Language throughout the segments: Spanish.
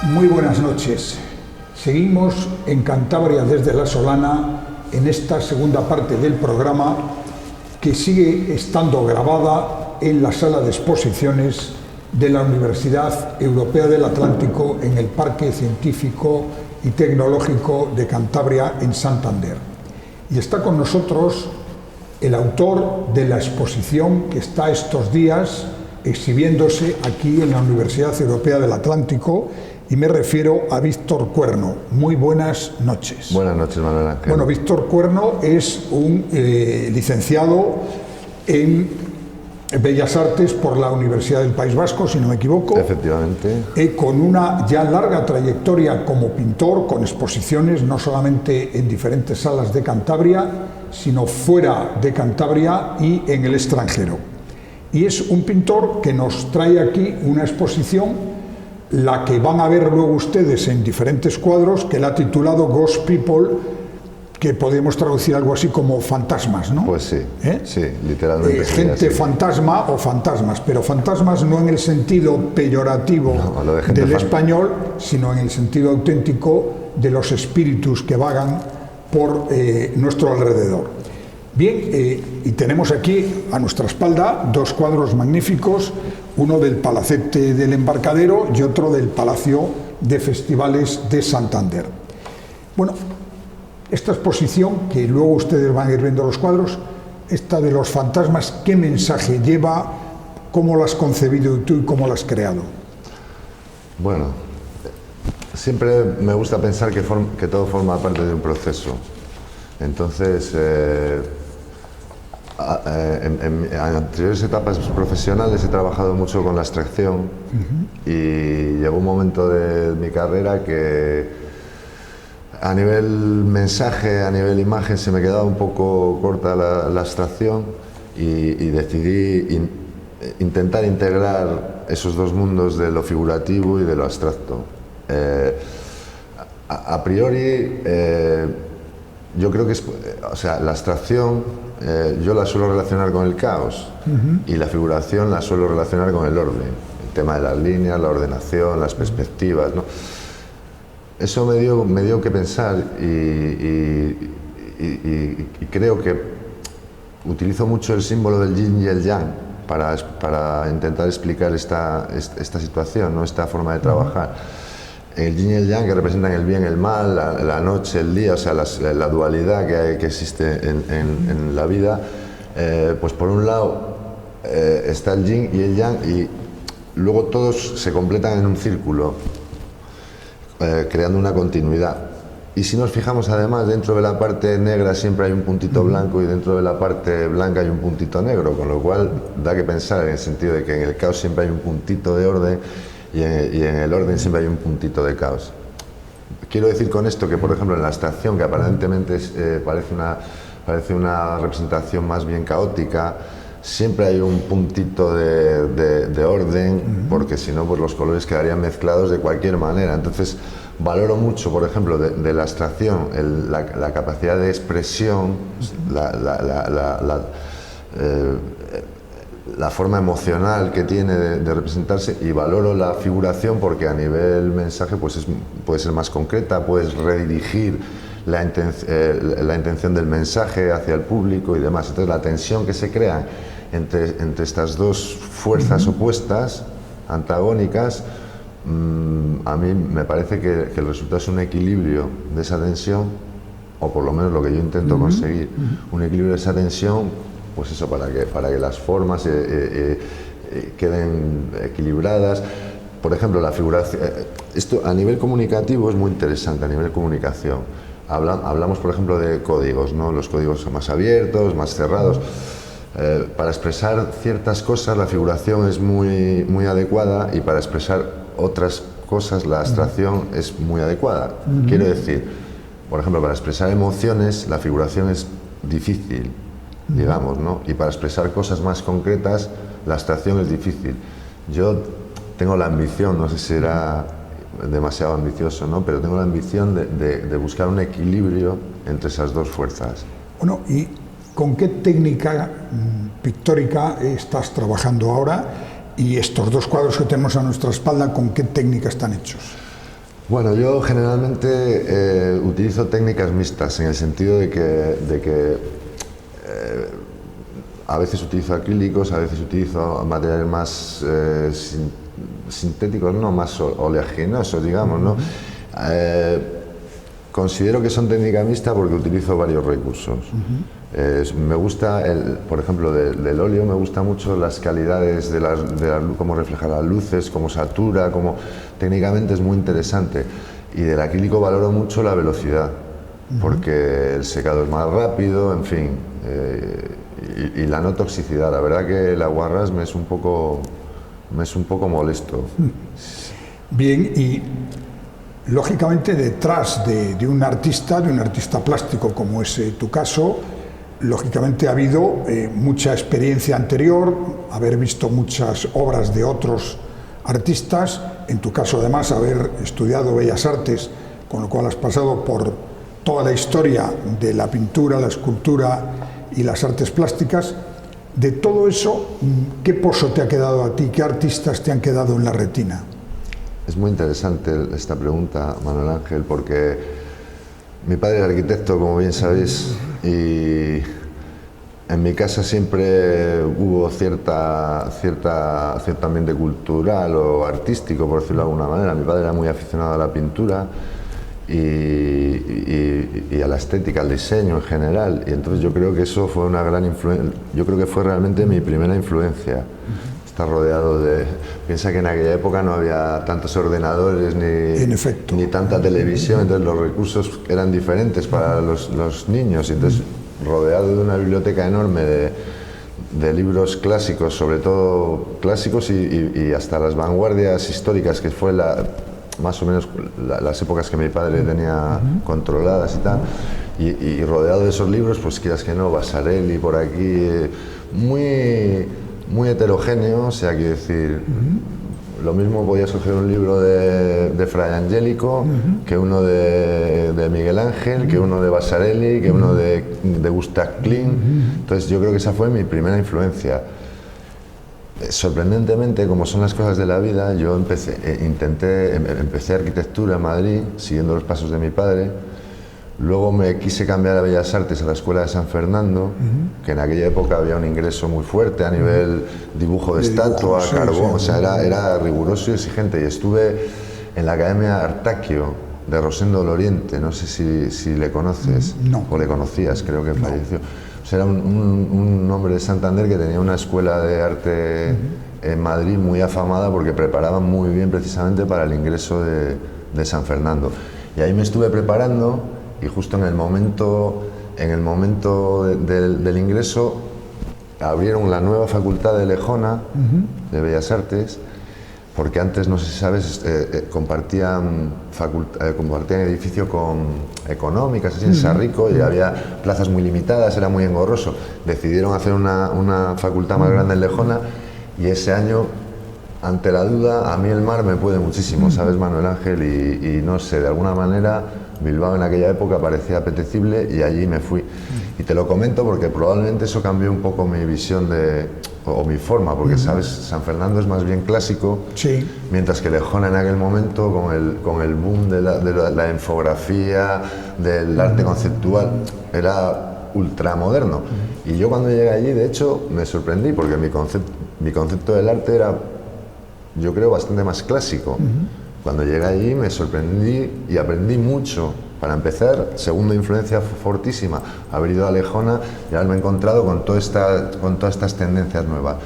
Muy buenas noches. Seguimos en Cantabria desde La Solana en esta segunda parte del programa que sigue estando grabada en la sala de exposiciones de la Universidad Europea del Atlántico en el Parque Científico y Tecnológico de Cantabria en Santander. Y está con nosotros el autor de la exposición que está estos días exhibiéndose aquí en la Universidad Europea del Atlántico, y me refiero a Víctor Cuerno. Muy buenas noches. Buenas noches, Manuel Ángel. Bueno, Víctor Cuerno es un licenciado en Bellas Artes por la Universidad del País Vasco, si no me equivoco. Efectivamente. Con una ya larga trayectoria como pintor, con exposiciones no solamente en diferentes salas de Cantabria, sino fuera de Cantabria y en el extranjero. Y es un pintor que nos trae aquí una exposición, la que van a ver luego ustedes en diferentes cuadros, que la ha titulado Ghost People, que podemos traducir algo así como fantasmas, ¿no? Pues sí, sí, literalmente. Gente fantasma o fantasmas, pero fantasmas no en el sentido peyorativo del español, sino en el sentido auténtico de los espíritus que vagan por nuestro alrededor. Bien, y tenemos aquí a nuestra espalda dos cuadros magníficos, uno del Palacete del Embarcadero y otro del Palacio de Festivales de Santander. Bueno, esta exposición, que luego ustedes van a ir viendo los cuadros, esta de los fantasmas, ¿qué mensaje lleva? ¿Cómo la has concebido tú y cómo la has creado? Bueno, siempre me gusta pensar que todo forma parte de un proceso. Entonces, en anteriores etapas profesionales he trabajado mucho con la abstracción y llegó un momento de mi carrera que a nivel mensaje, a nivel imagen, se me quedaba un poco corta la abstracción y decidí intentar integrar esos dos mundos de lo figurativo y de lo abstracto. A priori, yo creo que la abstracción yo la suelo relacionar con el caos y la figuración la suelo relacionar con el orden, el tema de las líneas, la ordenación, las perspectivas, ¿no? Eso me dio que pensar y creo que utilizo mucho el símbolo del yin y el yang para intentar explicar esta situación, ¿no? Esta forma de trabajar. El yin y el yang, que representan el bien y el mal, la noche, el día, o sea, la dualidad que existe en la vida, pues por un lado está el yin y el yang y luego todos se completan en un círculo, creando una continuidad. Y si nos fijamos además, dentro de la parte negra siempre hay un puntito blanco y dentro de la parte blanca hay un puntito negro, con lo cual da que pensar en el sentido de que en el caos siempre hay un puntito de orden y en el orden siempre hay un puntito de caos. Quiero decir con esto que, por ejemplo, en la abstracción, que aparentemente parece una representación más bien caótica, siempre hay un puntito de orden, porque si no, pues los colores quedarían mezclados de cualquier manera. Entonces, valoro mucho, por ejemplo, de la abstracción, la capacidad de expresión, la forma emocional que tiene de representarse, y valoro la figuración porque a nivel mensaje pues puede ser más concreta, puedes redirigir la intención del mensaje hacia el público y demás. Entonces la tensión que se crea entre estas dos fuerzas opuestas, antagónicas, a mí me parece que el resultado es un equilibrio de esa tensión, o por lo menos lo que yo intento conseguir, un equilibrio de esa tensión, pues eso, para que las formas queden equilibradas. Por ejemplo, la figuración, esto a nivel comunicativo es muy interesante, a nivel comunicación. Hablamos, por ejemplo, de códigos, ¿no? Los códigos son más abiertos, más cerrados. Para expresar ciertas cosas la figuración es muy adecuada, y para expresar otras cosas la abstracción es muy adecuada. Quiero decir, por ejemplo, para expresar emociones la figuración es difícil, digamos, ¿no? Y para expresar cosas más concretas la abstracción es difícil. Yo tengo la ambición, no sé si será demasiado ambicioso, ¿no? Pero tengo la ambición de buscar un equilibrio entre esas dos fuerzas. Bueno, ¿y con qué técnica pictórica estás trabajando ahora? Y estos dos cuadros que tenemos a nuestra espalda, ¿con qué técnica están hechos? Bueno, yo generalmente utilizo técnicas mixtas, en el sentido de que a veces utilizo acrílicos, a veces utilizo materiales más sintéticos, no, más oleaginosos, digamos, ¿no? Considero que son técnicas mixtas porque utilizo varios recursos. Me gusta, por ejemplo, del óleo, me gusta mucho las calidades de cómo refleja las luces, cómo satura, técnicamente es muy interesante. Y del acrílico valoro mucho la velocidad, porque el secado es más rápido, en fin, y la no toxicidad. La verdad que el aguarrás me es un poco molesto. Bien, y lógicamente detrás de un artista plástico como es tu caso, lógicamente ha habido mucha experiencia anterior, haber visto muchas obras de otros artistas, en tu caso además haber estudiado Bellas Artes, con lo cual has pasado por toda la historia de la pintura, la escultura y las artes plásticas. De todo eso, ¿qué pozo te ha quedado a ti? ¿Qué artistas te han quedado en la retina? Es muy interesante esta pregunta, Manuel Ángel, porque mi padre es arquitecto, como bien sabéis, y en mi casa siempre hubo cierto ambiente cultural o artístico, por decirlo de alguna manera. Mi padre era muy aficionado a la pintura y a la estética, al diseño en general, y entonces yo creo que eso fue una gran influencia. Yo creo que fue realmente mi primera influencia. Estar rodeado de... Piensa que en aquella época no había tantos ordenadores ni tanta televisión, entonces los recursos eran diferentes para los niños, y entonces rodeado de una biblioteca enorme de libros clásicos, sobre todo clásicos y hasta las vanguardias históricas, que fue más o menos las épocas que mi padre tenía controladas y tal, y rodeado de esos libros, pues quieras que no, Vasarely por aquí, muy heterogéneo, o sea, quiero decir, lo mismo podía escoger un libro de Fray Angelico que uno de Miguel Ángel, que uno de Vasarely, que uno de Gustav Klimt. Entonces yo creo que esa fue mi primera influencia. Sorprendentemente, como son las cosas de la vida, yo empecé arquitectura en Madrid, siguiendo los pasos de mi padre. Luego me quise cambiar a Bellas Artes, a la Escuela de San Fernando, que en aquella época había un ingreso muy fuerte a nivel dibujo de estatua, carbón, o sea, era riguroso y exigente. Y estuve en la Academia Artaquio de Rosendo del Oriente, no sé si le conoces, o le conocías, creo que falleció. O sea, era un hombre de Santander que tenía una escuela de arte en Madrid muy afamada porque preparaban muy bien precisamente para el ingreso de San Fernando. Y ahí me estuve preparando. Y justo en el momento del ingreso abrieron la nueva facultad de Lejona, de Bellas Artes, porque antes, no sé si sabes, compartían edificio con Económicas, así en Sarrico, y había plazas muy limitadas, era muy engorroso. Decidieron hacer una facultad más grande en Lejona, y ese año, ante la duda, a mí el mar me puede muchísimo, ¿sabes, Manuel Ángel? Y no sé, de alguna manera Bilbao en aquella época parecía apetecible y allí me fui. Y te lo comento porque probablemente eso cambió un poco mi visión o mi forma, porque sabes, San Fernando es más bien clásico, mientras que Lejona en aquel momento, con el boom de la infografía, del arte conceptual, era ultramoderno. Y yo cuando llegué allí, de hecho, me sorprendí porque mi concepto del arte era, yo creo, bastante más clásico. Cuando llegué allí me sorprendí y aprendí mucho. Para empezar, segunda influencia fortísima, haber ido a Lejona y haberme encontrado con todas estas tendencias nuevas.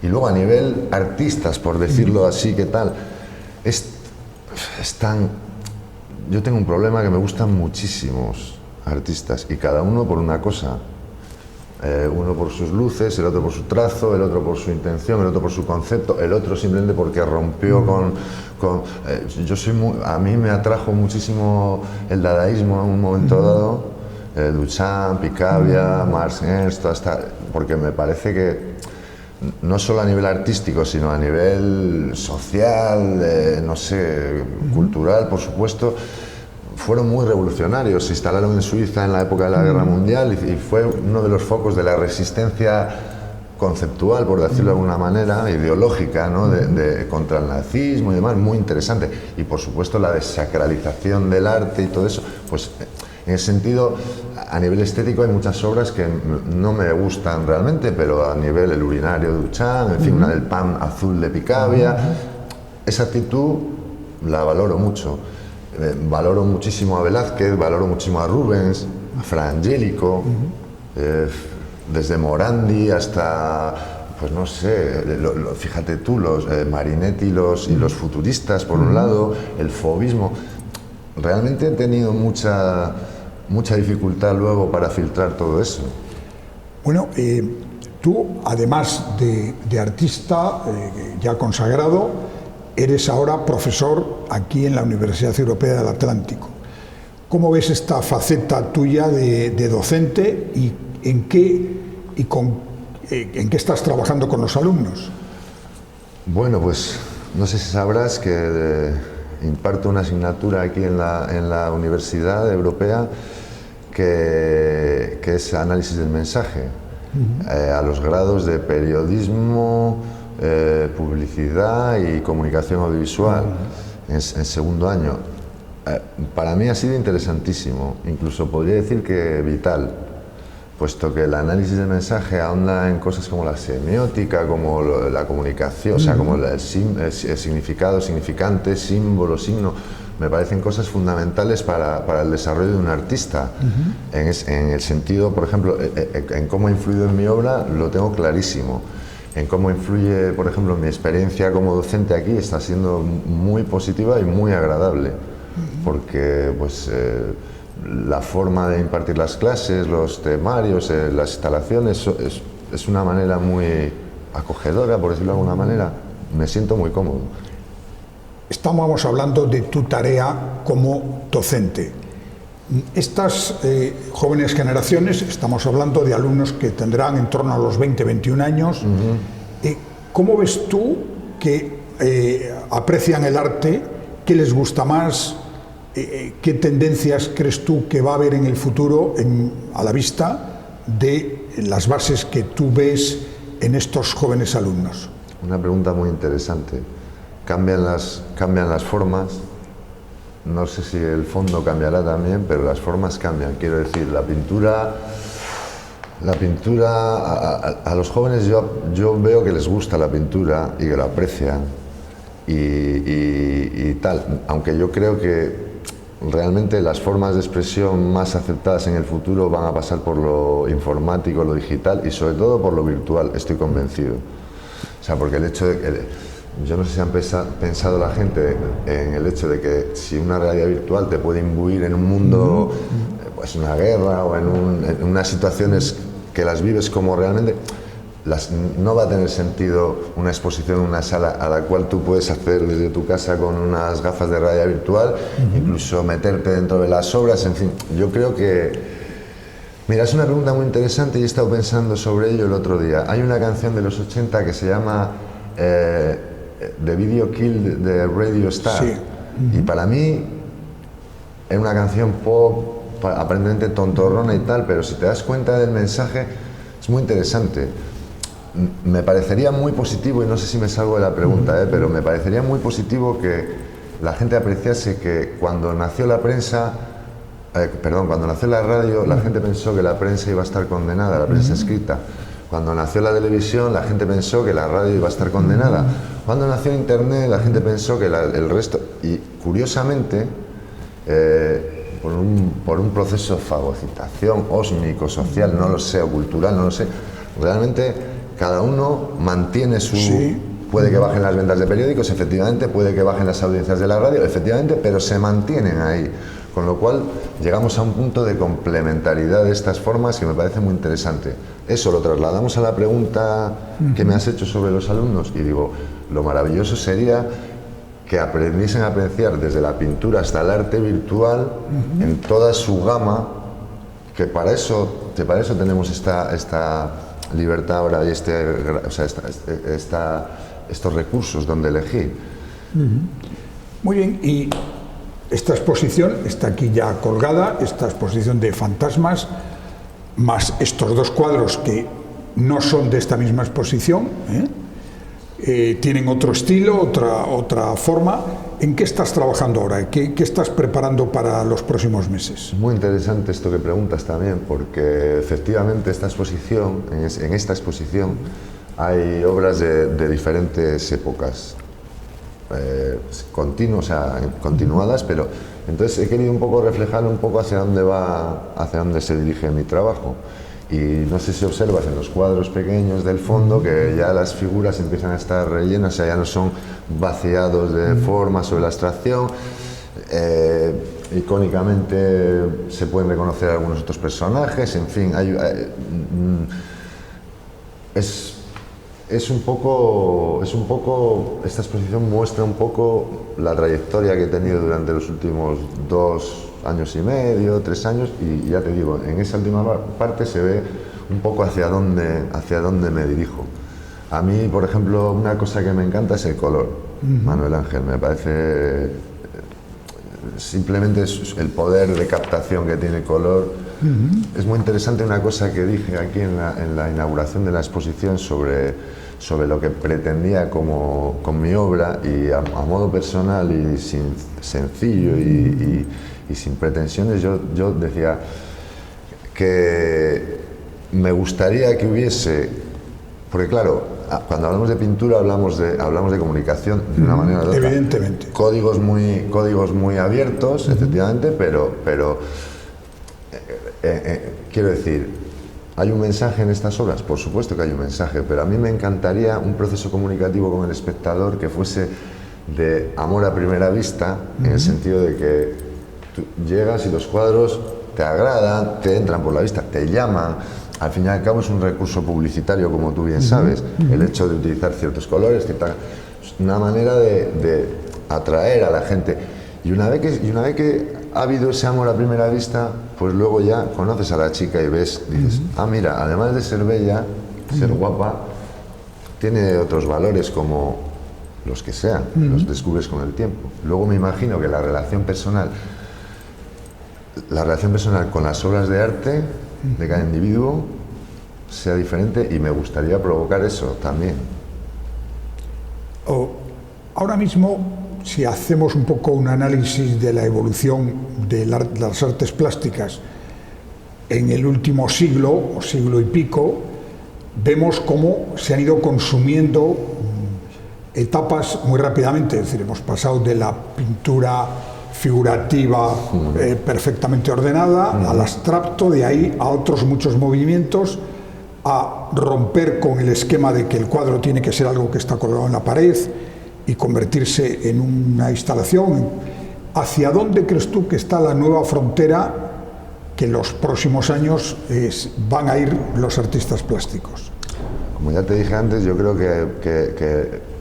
Y luego a nivel artistas, por decirlo así, ¿qué tal? Yo tengo un problema, que me gustan muchísimos artistas y cada uno por una cosa. Uno por sus luces, el otro por su trazo, el otro por su intención, el otro por su concepto, el otro simplemente porque rompió a mí me atrajo muchísimo el dadaísmo en un momento dado, Duchamp, Picabia, Marx, Ernst, porque me parece que no solo a nivel artístico, sino a nivel social, no sé, cultural, por supuesto, fueron muy revolucionarios. Se instalaron en Suiza en la época de la Guerra Mundial y fue uno de los focos de la resistencia conceptual, por decirlo de alguna manera, ideológica, ¿no? Contra el nazismo y demás, muy interesante. Y por supuesto la desacralización del arte y todo eso, pues en ese sentido, a nivel estético hay muchas obras que no me gustan realmente, pero a nivel El urinario de Duchamp, en fin, una del pan azul de Picabia, esa actitud la valoro mucho. Valoro muchísimo a Velázquez, valoro muchísimo a Rubens, a Fra Angelico, desde Morandi hasta, pues no sé, fíjate tú, los Marinetti y los futuristas por un lado, el fauvismo. Realmente he tenido mucha dificultad luego para filtrar todo eso. Bueno, tú, además de artista ya consagrado, eres ahora profesor aquí en la Universidad Europea del Atlántico. ¿Cómo ves esta faceta tuya de docente y en qué estás trabajando con los alumnos? Bueno, pues no sé si sabrás que imparto una asignatura aquí en la Universidad Europea que es análisis del mensaje, a los grados de periodismo, publicidad y comunicación audiovisual en segundo año. Para mí ha sido interesantísimo, incluso podría decir que vital, puesto que el análisis del mensaje ahonda en cosas como la semiótica, como la comunicación, o sea, como el significado, significante, símbolo, signo. Me parecen cosas fundamentales para el desarrollo de un artista. En el sentido, por ejemplo, en cómo ha influido en mi obra, lo tengo clarísimo. En cómo influye, por ejemplo, mi experiencia como docente aquí, está siendo muy positiva y muy agradable, porque pues la forma de impartir las clases, los temarios, las instalaciones, es una manera muy acogedora, por decirlo de alguna manera. Me siento muy cómodo. Estamos hablando de tu tarea como docente. Estas jóvenes generaciones, estamos hablando de alumnos que tendrán en torno a los 20, 21 años. ¿Cómo ves tú que aprecian el arte? ¿Qué les gusta más? ¿Qué tendencias crees tú que va a haber en el futuro a la vista de las bases que tú ves en estos jóvenes alumnos? Una pregunta muy interesante. Cambian las formas. No sé si el fondo cambiará también, pero las formas cambian. Quiero decir, la pintura a los jóvenes yo veo que les gusta la pintura y que la aprecian y tal, aunque yo creo que realmente las formas de expresión más aceptadas en el futuro van a pasar por lo informático, lo digital y sobre todo por lo virtual, estoy convencido. O sea, porque el hecho de que yo no sé si han pensado la gente en el hecho de que si una realidad virtual te puede imbuir en un mundo, pues una guerra o en unas situaciones que las vives como realmente, no va a tener sentido una exposición en una sala a la cual tú puedes acceder desde tu casa con unas gafas de realidad virtual, incluso meterte dentro de las obras, en fin, yo creo que... Mira, es una pregunta muy interesante y he estado pensando sobre ello el otro día. Hay una canción de los 80 que se llama... The Video Kill de Radio Star, sí. Y para mí es una canción pop aparentemente tontorrona y tal, pero si te das cuenta del mensaje es muy interesante. Me parecería muy positivo, y no sé si me salgo de la pregunta, pero me parecería muy positivo que la gente apreciase que cuando nació la prensa, cuando nació la radio, la gente pensó que la prensa iba a estar condenada, la prensa escrita. Cuando nació la televisión, la gente pensó que la radio iba a estar condenada. Cuando nació Internet, la gente pensó que el resto... Y curiosamente, por un proceso de fagocitación ósmico, social, no lo sé, o cultural, no lo sé, realmente cada uno mantiene su... Sí. Puede que bajen las ventas de periódicos, efectivamente, puede que bajen las audiencias de la radio, efectivamente, pero se mantienen ahí. Con lo cual llegamos a un punto de complementariedad de estas formas que me parece muy interesante. Eso lo trasladamos a la pregunta que me has hecho sobre los alumnos y digo, lo maravilloso sería que aprendiesen a apreciar desde la pintura hasta el arte virtual en toda su gama, que para eso tenemos esta libertad ahora y estos recursos donde elegir. Muy bien, y esta exposición está aquí ya colgada, esta exposición de fantasmas, más estos dos cuadros que no son de esta misma exposición, tienen otro estilo, otra forma. ¿En qué estás trabajando ahora? ¿Qué estás preparando para los próximos meses? Muy interesante esto que preguntas también, porque efectivamente esta exposición, en esta exposición hay obras de diferentes épocas, continuadas, pero entonces he querido un poco reflejar un poco hacia dónde se dirige mi trabajo. Y no sé si observas en los cuadros pequeños del fondo que ya las figuras empiezan a estar rellenas, o sea, ya no son vaciados de forma sobre la abstracción. Icónicamente se pueden reconocer algunos otros personajes, en fin, es un poco, esta exposición muestra un poco la trayectoria que he tenido durante los últimos 2 años y medio, 3 años, y ya te digo, en esa última parte se ve un poco hacia dónde me dirijo. A mí, por ejemplo, una cosa que me encanta es el color, Manuel Ángel, me parece simplemente el poder de captación que tiene el color. Es muy interesante una cosa que dije aquí en la inauguración de la exposición sobre lo que pretendía con mi obra, y a modo personal y sencillo y sin pretensiones, yo decía que me gustaría que hubiese, porque claro, cuando hablamos de pintura hablamos de comunicación de una manera o de otra. Evidentemente. Códigos muy abiertos, efectivamente, pero quiero decir, ¿hay un mensaje en estas obras? Por supuesto que hay un mensaje, pero a mí me encantaría un proceso comunicativo con el espectador que fuese de amor a primera vista, en el sentido de que tú llegas y los cuadros te agradan, te entran por la vista, te llaman. Al fin y al cabo es un recurso publicitario, como tú bien sabes, el hecho de utilizar ciertos colores, una manera de atraer a la gente. Y una vez que ha habido ese amor a primera vista, pues luego ya conoces a la chica y dices, mira, además de ser bella, ser guapa, tiene otros valores como los que sean, los descubres con el tiempo. Luego me imagino que la relación personal con las obras de arte de cada individuo sea diferente, y me gustaría provocar eso también. Ahora mismo, si hacemos un poco un análisis de la evolución de las artes plásticas en el último siglo o siglo y pico, vemos cómo se han ido consumiendo etapas muy rápidamente. Es decir, hemos pasado de la pintura figurativa perfectamente ordenada al abstracto, de ahí a otros muchos movimientos, a romper con el esquema de que el cuadro tiene que ser algo que está colgado en la pared y convertirse en una instalación. ¿Hacia dónde crees tú que está la nueva frontera que en los próximos años van a ir los artistas plásticos? Como ya te dije antes, yo creo que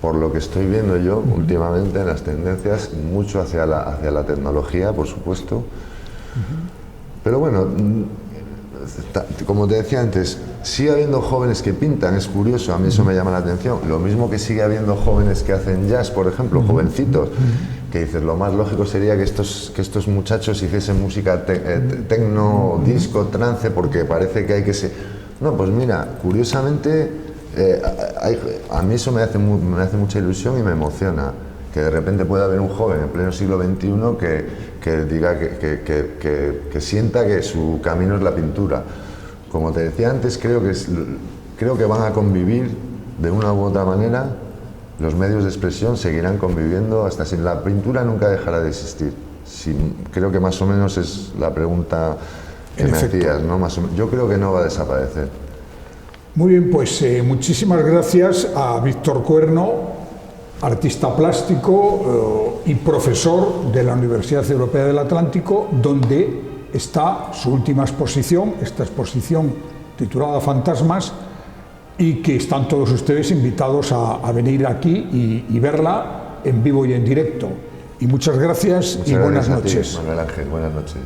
por lo que estoy viendo yo últimamente en las tendencias, mucho hacia la tecnología, por supuesto. Pero bueno, como te decía antes, sigue habiendo jóvenes que pintan, es curioso, a mí eso me llama la atención. Lo mismo que sigue habiendo jóvenes que hacen jazz, por ejemplo, jovencitos, que dices, lo más lógico sería que estos muchachos hiciesen música tecno, disco, trance, porque parece que hay que ser... No, pues mira, curiosamente... a mí eso me hace mucha ilusión y me emociona, que de repente pueda haber un joven en pleno siglo XXI que diga que sienta que su camino es la pintura. Como te decía antes, creo que van a convivir de una u otra manera, los medios de expresión seguirán conviviendo hasta si la pintura nunca dejará de existir. Creo que más o menos es la pregunta que me hacías, ¿no? Yo creo que no va a desaparecer. Muy bien, pues muchísimas gracias a Víctor Cuerno, artista plástico y profesor de la Universidad Europea del Atlántico, donde está su última exposición, esta exposición titulada Fantasmas, y que están todos ustedes invitados a venir aquí y verla en vivo y en directo. Y muchas gracias y buenas noches. Manuel Ángel, buenas noches.